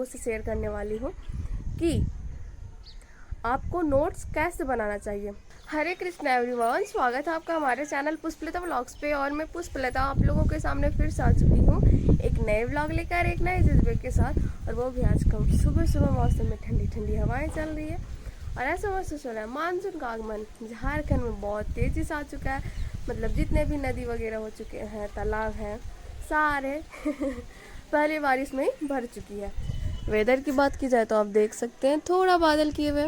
लोगों से शेयर करने वाली हूँ कि आपको नोट्स कैसे बनाना चाहिए। हरे कृष्ण एवरीवन, स्वागत है आपका हमारे चैनल पुष्पलता व्लॉग्स पे। और मैं पुष्पलता आप लोगों के सामने फिर से आ चुकी हूँ एक नए व्लॉग लेकर, एक नए जज्बे के साथ। और वो भी आज कम सुबह सुबह मौसम में ठंडी ठंडी हवाएं चल रही है और ऐसा महसूस हो रहा है मानसून का आगमन झारखंड में बहुत तेजी से आ चुका है। मतलब जितने भी नदी वगैरह हो चुके हैं, तालाब हैं, सारे पहले बारिश में ही भर चुकी है। वेदर की बात की जाए तो आप देख सकते हैं थोड़ा बादल किए हुए।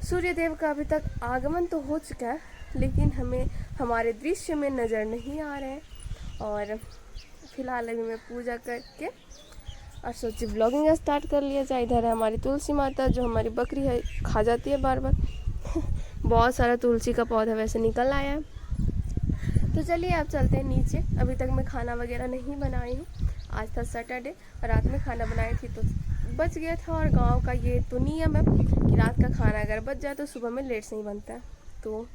सूर्य देव का अभी तक आगमन तो हो चुका है, लेकिन हमें हमारे दृश्य में नज़र नहीं आ रहे हैं। और फिलहाल अभी मैं पूजा करके और सोची ब्लॉगिंग स्टार्ट कर लिया जाए। इधर है हमारी तुलसी माता, जो हमारी बकरी है खा जाती है बार बार। बहुत सारा तुलसी का पौधा वैसे निकल आया है। तो चलिए अब चलते हैं नीचे। अभी तक मैं खाना वगैरह नहीं बनाई हूँ। आज था सैटरडे और रात में खाना बनाई थी तो बच गया था। और गांव का ये तो नियम है कि रात का खाना अगर बच जाए तो सुबह में लेट से ही बनता है। तो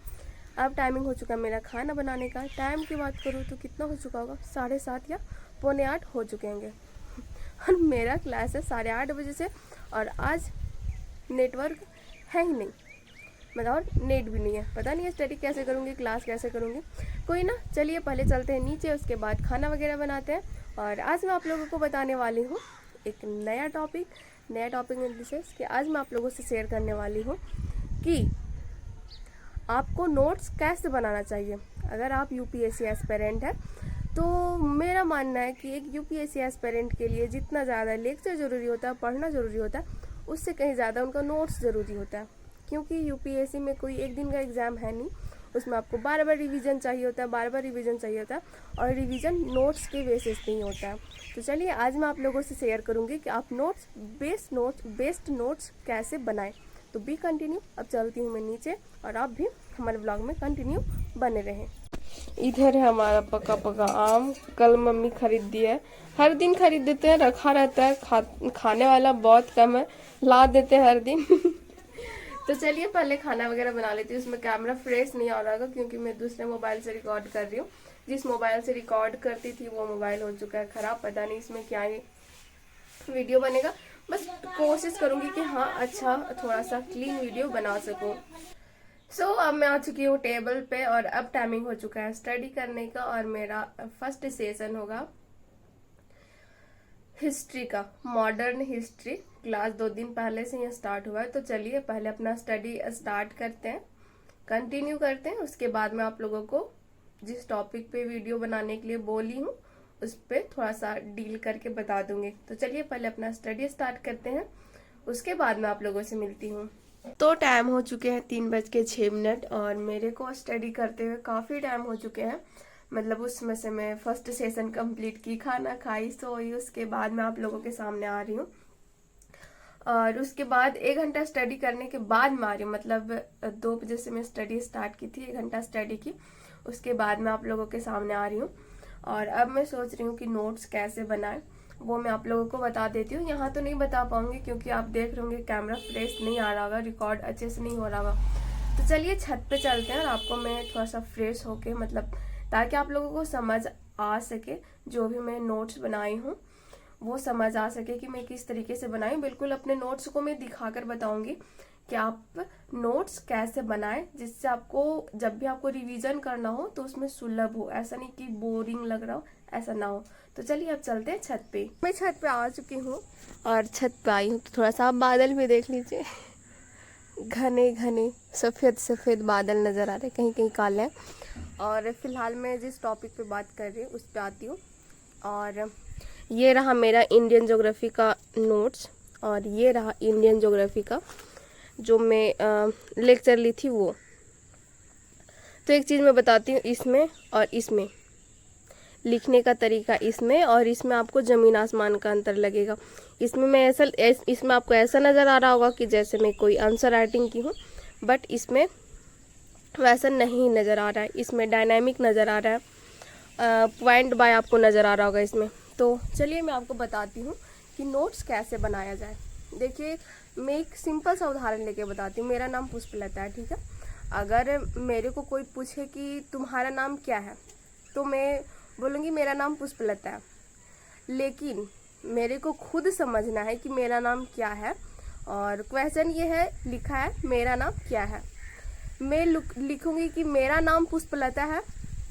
अब टाइमिंग हो चुका है मेरा खाना बनाने का। टाइम की बात करूँ तो कितना हो चुका होगा, 7:30 या 7:45 हो चुके होंगे। और मेरा क्लास है 8:30 बजे से, और आज नेटवर्क है ही नहीं, मतलब और नेट भी नहीं है। पता नहीं है स्टडी कैसे करूँगी, क्लास कैसे करूँगी। कोई ना, चलिए पहले चलते हैं नीचे, उसके बाद खाना वगैरह बनाते हैं। और आज मैं आप लोगों को बताने वाली हूँ एक नया टॉपिक इन दिस कि आज मैं आप लोगों से शेयर करने वाली हूँ कि आपको नोट्स कैसे बनाना चाहिए। अगर आप यूपीएससी एस्पिरेंट हैं तो मेरा मानना है कि एक यूपीएससी एस्पिरेंट के लिए जितना ज़्यादा लेक्चर ज़रूरी होता है, पढ़ना ज़रूरी होता है, उससे कहीं ज़्यादा उनका नोट्स ज़रूरी होता है। क्योंकि यूपीएससी में कोई एक दिन का एग्ज़ाम है नहीं, उसमें आपको बार बार रिवीजन चाहिए होता है, और रिवीजन नोट्स के बेसिस पे ही होता है। तो चलिए आज मैं आप लोगों से शेयर करूँगी कि आप बेस्ड नोट्स कैसे बनाएं। तो बी कंटिन्यू। अब चलती हूँ मैं नीचे और आप भी हमारे ब्लॉग में कंटिन्यू बने रहें। इधर है हमारा पका पका आम, कल मम्मी खरीद दिया है। हर दिन खरीद देते हैं, रखा रहता है, खाने वाला बहुत कम है, ला देते हैं हर दिन। तो चलिए पहले खाना वगैरह बना लेती हूँ। उसमें कैमरा फ्रेश नहीं आ रहा होगा क्योंकि मैं दूसरे मोबाइल से रिकॉर्ड कर रही हूँ। जिस मोबाइल से रिकॉर्ड करती थी वो मोबाइल हो चुका है खराब। पता नहीं इसमें क्या ही वीडियो बनेगा, बस कोशिश करूंगी कि हाँ अच्छा थोड़ा सा क्लीन वीडियो बना सकूं। सो अब मैं आ चुकी हूँ टेबल पे और अब टाइमिंग हो चुका है स्टडी करने का। और मेरा फर्स्ट सेशन होगा हिस्ट्री का, मॉडर्न हिस्ट्री। क्लास 2 दिन पहले से ही स्टार्ट हुआ है। तो चलिए पहले अपना स्टडी स्टार्ट करते हैं, कंटिन्यू करते हैं। उसके बाद मैं आप लोगों को जिस टॉपिक पे वीडियो बनाने के लिए बोली हूँ उस पर थोड़ा सा डील करके बता दूंगी। तो चलिए पहले अपना स्टडी स्टार्ट करते हैं, उसके बाद मैं आप लोगों से मिलती हूँ। तो टाइम हो चुके हैं 3:06 और मेरे को स्टडी करते हुए काफ़ी टाइम हो चुके हैं। मतलब उसमें से मैं फर्स्ट सेशन कंप्लीट की, खाना खाई, सोई, उसके बाद मैं आप लोगों के सामने आ रही हूँ। और उसके बाद 1 घंटा स्टडी करने के बाद मैं आ रही हूँ। मतलब 2 बजे से मैं स्टडी स्टार्ट की थी, 1 घंटा स्टडी की, उसके बाद मैं आप लोगों के सामने आ रही हूँ। और अब मैं सोच रही हूँ कि नोट्स कैसे बनाएं, वो मैं आप लोगों को बता देती हूँ। यहाँ तो नहीं बता पाऊंगी क्योंकि आप देख रहे होंगे कैमरा फ्रेश नहीं आ रहा होगा, रिकॉर्ड अच्छे से नहीं हो रहा होगा। तो चलिए छत पे चलते हैं और आपको मैं थोड़ा सा फ्रेश होके, मतलब ताकि आप लोगों को समझ आ सके, जो भी मैं नोट्स बनाई हूँ वो समझ आ सके कि मैं किस तरीके से बनाई। बिल्कुल अपने नोट्स को मैं दिखाकर बताऊंगी कि आप नोट्स कैसे बनाएं, जिससे आपको जब भी आपको रिवीजन करना हो तो उसमें सुलभ हो, ऐसा नहीं कि बोरिंग लग रहा हो, ऐसा ना हो। तो चलिए अब चलते हैं छत पे। मैं छत पे आ चुकी हूँ और छत पे आई हूँ तो थोड़ा सा आप बादल भी देख लीजिए। घने घने सफ़ेद सफ़ेद बादल नज़र आ रहे, कहीं कहीं काले हैं। और फिलहाल मैं जिस टॉपिक पे बात कर रही हूँ उस पर आती हूँ। और ये रहा मेरा इंडियन ज्योग्राफी का नोट्स, और ये रहा इंडियन ज्योग्राफी का जो मैं लेक्चर ली थी वो। तो एक चीज़ मैं बताती हूँ, इसमें और इसमें लिखने का तरीका, इसमें और इसमें आपको ज़मीन आसमान का अंतर लगेगा। इसमें आपको ऐसा नज़र आ रहा होगा कि जैसे मैं कोई आंसर राइटिंग की हूँ, बट इसमें वैसा नहीं नज़र आ रहा है। इसमें डायनामिक नज़र आ रहा है, पॉइंट बाय आपको नज़र आ रहा होगा इसमें। तो चलिए मैं आपको बताती हूँ कि नोट्स कैसे बनाया जाए। देखिए मैं एक सिंपल सा उदाहरण लेके बताती हूँ। मेरा नाम पुष्पलता है, ठीक है। अगर मेरे को कोई पूछे कि तुम्हारा नाम क्या है, तो मैं बोलूँगी मेरा नाम पुष्पलता है। लेकिन मेरे को खुद समझना है कि मेरा नाम क्या है। और क्वेश्चन ये है, लिखा है मेरा नाम क्या है। मैं लिखूंगी कि मेरा नाम पुष्पलता है।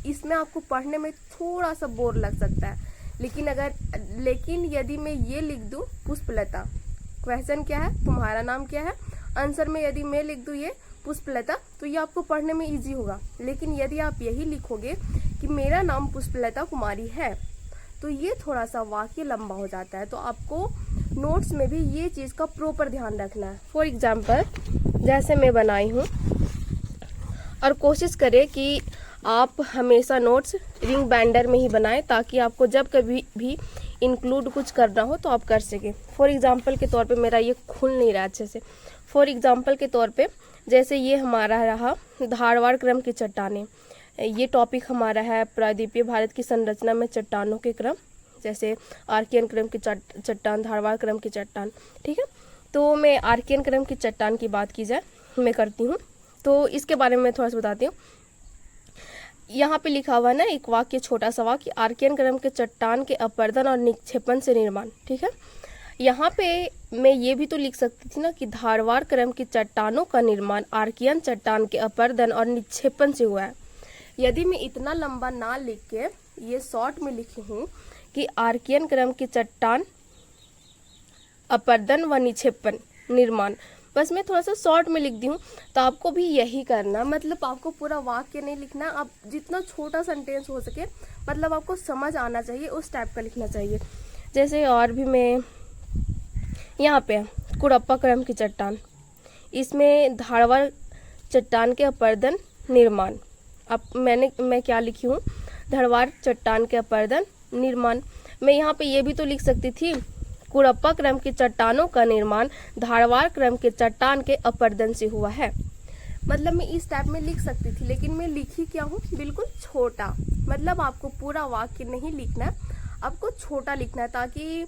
इसमें आपको पढ़ने में थोड़ा सा बोर लग सकता है, लेकिन यदि मैं ये लिख दूं पुष्पलता, क्वेश्चन क्या है, तुम्हारा नाम क्या है, आंसर में यदि मैं लिख दूं ये पुष्पलता, तो ये आपको पढ़ने में इजी होगा। लेकिन यदि आप यही लिखोगे कि मेरा नाम पुष्पलता कुमारी है, तो ये थोड़ा सा वाक्य लंबा हो जाता है। तो आपको नोट्स में भी ये चीज़ का प्रॉपर ध्यान रखना है। फॉर एग्जाम्पल जैसे मैं बनाई हूँ, और कोशिश करें कि आप हमेशा नोट्स रिंग बाइंडर में ही बनाएं, ताकि आपको जब कभी भी इंक्लूड कुछ करना हो तो आप कर सकें। फॉर एग्जांपल के तौर पे मेरा ये खुल नहीं रहा अच्छे से। फॉर एग्जांपल के तौर पे जैसे ये हमारा रहा धारवाड़ क्रम की चट्टानें। ये टॉपिक हमारा है प्रायद्वीपीय भारत की संरचना में चट्टानों के क्रम, जैसे आर्कियन क्रम की चट्टान, धारवाड़ क्रम की चट्टान। ठीक है, तो मैं आर्कियन क्रम की चट्टान की बात की जाए मैं करती हूँ, तो इसके बारे में मैं थोड़ा सा बताती हूँ। यहाँ पे लिखा हुआ है ना एक वाक्य, छोटा सा वाक्य, आर्कियन क्रम के चट्टान के अपर्दन और निक्षेपण से निर्माण। ठीक है, यहाँ पे मैं ये भी तो लिख सकती थी ना कि धारवाड़ क्रम की चट्टानों का निर्माण आर्कियन चट्टान के अपर्दन और निक्षेपण से हुआ है। यदि मैं इतना लंबा ना लिख के ये शॉर्ट में लिखी हूँ कि आर्कियन क्रम की चट्टान अपर्दन व निक्षेपण निर्माण, बस मैं थोड़ा सा शॉर्ट में लिख दी हूँ, तो आपको भी यही करना। मतलब आपको पूरा वाक्य नहीं लिखना, आप जितना छोटा सेंटेंस हो सके, मतलब आपको समझ आना चाहिए उस टाइप का लिखना चाहिए। जैसे और भी मैं यहाँ पे कुड़प्पा क्रम की चट्टान, इसमें धारवाड़ चट्टान के अपर्दन निर्माण। अब मैं क्या लिखी हूँ, धारवाड़ चट्टान के अपर्दन निर्माण। मैं यहाँ पे ये भी तो लिख सकती थी कुड़प्पा क्रम की चट्टानों का निर्माण धारवाड़ क्रम के चट्टान के अपर्दन से हुआ है। मतलब मैं इस टाइप में लिख सकती थी, लेकिन मैं लिखी क्या हूँ, बिल्कुल छोटा। मतलब आपको पूरा वाक्य नहीं लिखना है, आपको छोटा लिखना है, ताकि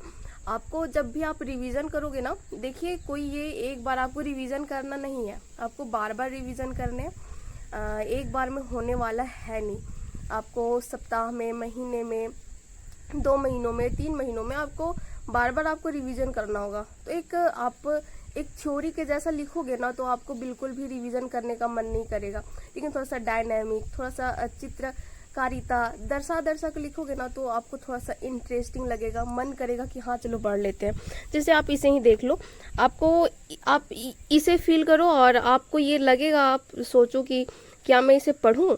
आपको जब भी आप रिवीजन करोगे ना, देखिए कोई ये एक बार आपको रिवीजन करना नहीं है, आपको बार बार रिवीजन करने, एक बार में होने वाला है नहीं। आपको सप्ताह में, महीने में, 2 महीनों में, 3 महीनों में आपको बार बार आपको रिवीजन करना होगा। तो आप एक थ्योरी के जैसा लिखोगे ना, तो आपको बिल्कुल भी रिवीजन करने का मन नहीं करेगा। लेकिन थोड़ा सा डायनामिक, थोड़ा सा चित्रकारिता दर्शा के लिखोगे ना, तो आपको थोड़ा सा इंटरेस्टिंग लगेगा, मन करेगा कि हाँ चलो पढ़ लेते हैं। जैसे आप इसे ही देख लो, आप इसे फील करो और आपको ये लगेगा, आप सोचो कि क्या मैं इसे पढ़ूं।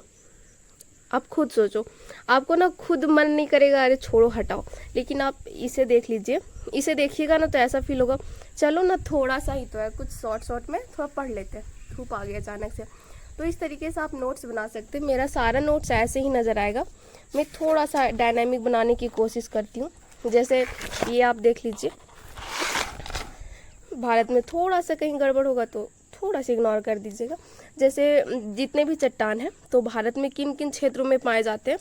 आप खुद सोचो, आपको ना खुद मन नहीं करेगा, अरे छोड़ो हटाओ। लेकिन आप इसे देख लीजिए, इसे देखिएगा ना, तो ऐसा फील होगा चलो ना थोड़ा सा ही तो है, कुछ शॉर्ट में थोड़ा पढ़ लेते हैं, धूप आ गया अचानक से। तो इस तरीके से आप नोट्स बना सकते हैं। मेरा सारा नोट्स ऐसे ही नज़र आएगा, मैं थोड़ा सा डायनामिक बनाने की कोशिश करती हूँ। जैसे ये आप देख लीजिए, भारत में थोड़ा सा कहीं गड़बड़ होगा तो थोड़ा सा इग्नोर कर दीजिएगा। जैसे जितने भी चट्टान हैं तो भारत में किन किन क्षेत्रों में पाए जाते हैं,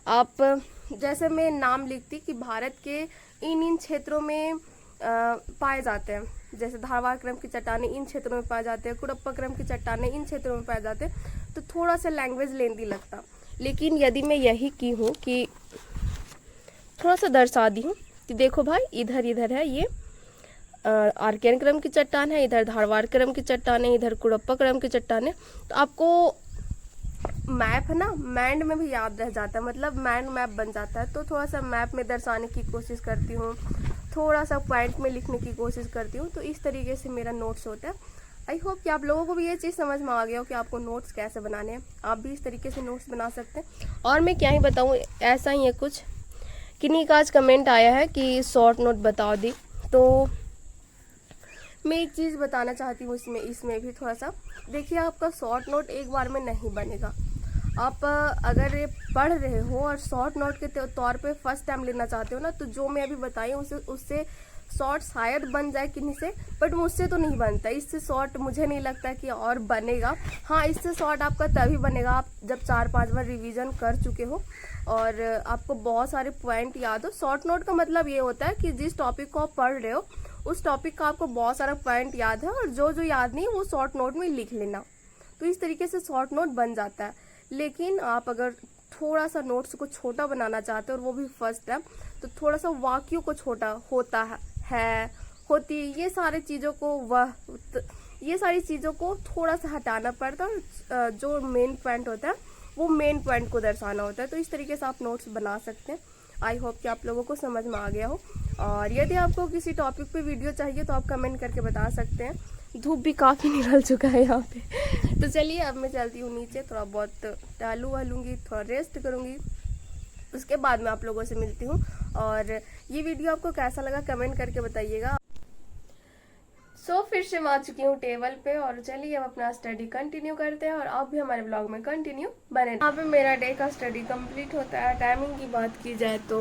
आप जैसे मैं नाम लिखती कि भारत के इन क्षेत्रों में पाए जाते हैं। जैसे धारवाड़ क्रम की चट्टानें इन क्षेत्रों में पाए जाते हैं, कुड़प्पा क्रम की चट्टानें इन क्षेत्रों में पाए जाते हैं, तो थोड़ा सा लैंग्वेज लेंदी लगता। लेकिन यदि मैं यही की हूँ कि थोड़ा सा दर्शा दी हूँ कि देखो भाई इधर है ये आर्कियन क्रम की चट्टान है, इधर धारवाड़ क्रम की चट्टान है, इधर कुड़प्पा क्रम की चट्टान है, तो आपको मैप है ना, मैंड में भी याद रह जाता है, मतलब मैंड मैप बन जाता है। तो थोड़ा सा मैप में दर्शाने की कोशिश करती हूँ, थोड़ा सा पॉइंट में लिखने की कोशिश करती हूँ। तो इस तरीके से मेरा नोट्स होता है। आई होप कि आप लोगों को भी ये चीज़ समझ में आ गया हो कि आपको नोट्स कैसे बनाने हैं। आप भी इस तरीके से नोट्स बना सकते हैं। और मैं क्या ही बताऊँ, ऐसा ही है कुछ। किन्हीं का आज कमेंट आया है कि शॉर्ट नोट बताओ दी, तो मैं एक चीज़ बताना चाहती हूँ इसमें भी थोड़ा सा। देखिए, आपका शॉर्ट नोट एक बार में नहीं बनेगा। आप अगर ये पढ़ रहे हो और शॉर्ट नोट के तौर पे फर्स्ट टाइम लेना चाहते हो ना, तो जो मैं अभी बताई हूँ उससे शॉर्ट शायद बन जाए किन्हीं से, बट मुझसे तो नहीं बनता। इससे शॉर्ट मुझे नहीं लगता कि और बनेगा। हाँ, इससे शॉर्ट आपका तभी बनेगा आप जब 4-5 बार रिवीजन कर चुके हो और आपको बहुत सारे पॉइंट याद हो। शॉर्ट नोट का मतलब ये होता है कि जिस टॉपिक को आप पढ़ रहे हो उस टॉपिक का आपको बहुत सारा पॉइंट याद है और जो याद नहीं वो शॉर्ट नोट में लिख लेना। तो इस तरीके से शॉर्ट नोट बन जाता है। लेकिन आप अगर थोड़ा सा नोट्स को छोटा बनाना चाहते हैं और वो भी फर्स्ट टाइम, तो थोड़ा सा वाक्यों को छोटा होता है, होती, ये सारी चीज़ों को थोड़ा सा हटाना पड़ता है। जो मेन पॉइंट होता है वो मेन पॉइंट को दर्शाना होता है। तो इस तरीके से आप नोट्स बना सकते हैं। आई होप कि आप लोगों को समझ में आ गया हो। और यदि आपको किसी टॉपिक पे वीडियो चाहिए तो आप कमेंट करके बता सकते हैं। धूप भी काफ़ी निकल चुका है यहाँ पे। तो चलिए अब मैं चलती हूँ नीचे, थोड़ा बहुत टहलू वहलूँगी, थोड़ा रेस्ट करूँगी, उसके बाद मैं आप लोगों से मिलती हूँ। और ये वीडियो आपको कैसा लगा कमेंट करके बताइएगा। फिर से मैं आ चुकी हूँ टेबल पे और चलिए अब अपना स्टडी कंटिन्यू करते हैं और आप भी हमारे ब्लॉग में कंटिन्यू बने। यहाँ पे मेरा डे का स्टडी कंप्लीट होता है। टाइमिंग की बात की जाए तो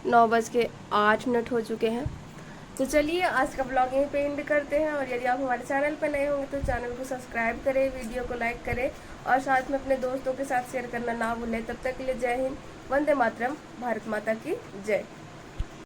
9:08 हो चुके हैं। तो चलिए आज का ब्लॉग यहीं पे एंड करते हैं। और यदि आप हमारे चैनल पर नए होंगे तो चैनल को सब्सक्राइब करें, वीडियो को लाइक करें और साथ में अपने दोस्तों के साथ शेयर करना ना भूलें। तब तक के लिए जय हिंद, वंदे मातरम, भारत माता की जय।